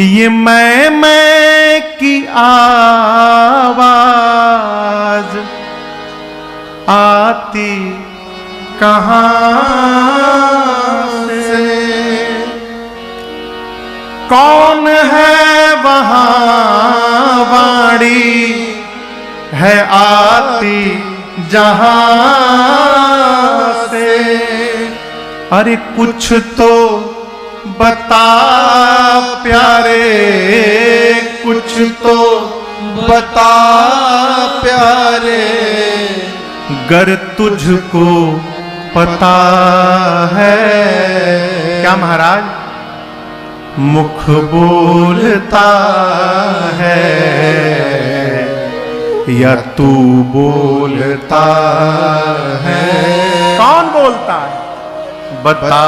ये मैं की आवाज आती कहां से? कौन है वहां वाणी है आती जहां से? अरे कुछ तो बता प्यारे, कुछ तो बता प्यारे, गर तुझको पता है। क्या महाराज? मुख बोलता है या तू बोलता है? कौन बोलता है? बता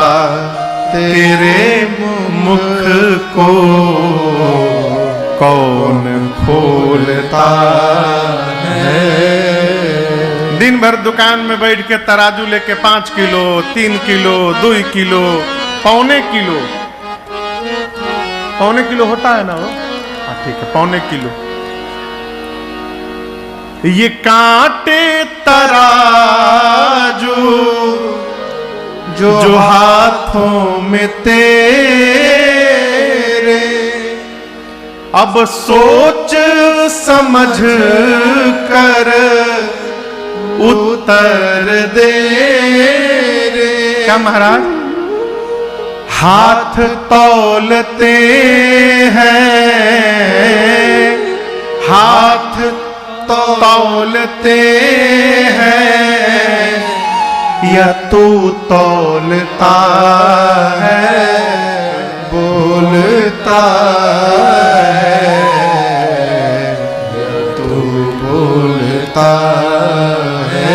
तेरे मुख को कौन खोलता है? दिन भर दुकान में बैठ के तराजू लेके 5 किलो, 3 किलो, 2 किलो, पौने किलो, पौने किलो होता है ना वो? हाँ ठीक है, पौने किलो। ये कांटे तराजू जो हाथों में तेरे, अब सोच समझ कर उत्तर दे रे। क्या महाराज? हाथ तौलते हैं, हाथ तौलते हैं या तू तौलता है? बोलता है या तू बोलता है?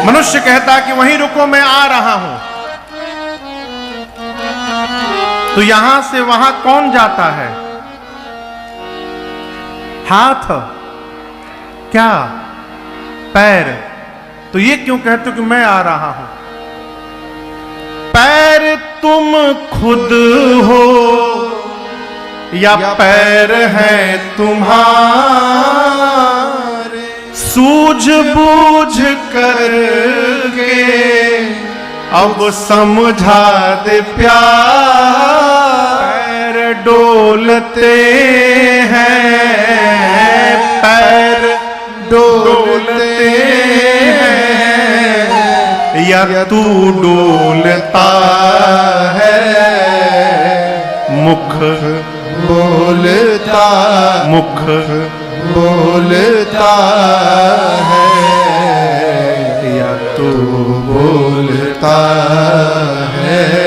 मनुष्य कहता कि वहीं रुको, मैं आ रहा हूं। तो यहां से वहां कौन जाता है? हाथ? क्या पैर? तो ये क्यों कहते हो कि मैं आ रहा हूं? पैर तुम खुद हो या पैर हैं तुम्हारे? सूझबूझ करके अब समझा दे प्यार। पैर डोलते हैं, पैर डोलते हैं या तू डोलता है? मुख बोलता, मुख बोलता है या तू बोलता है?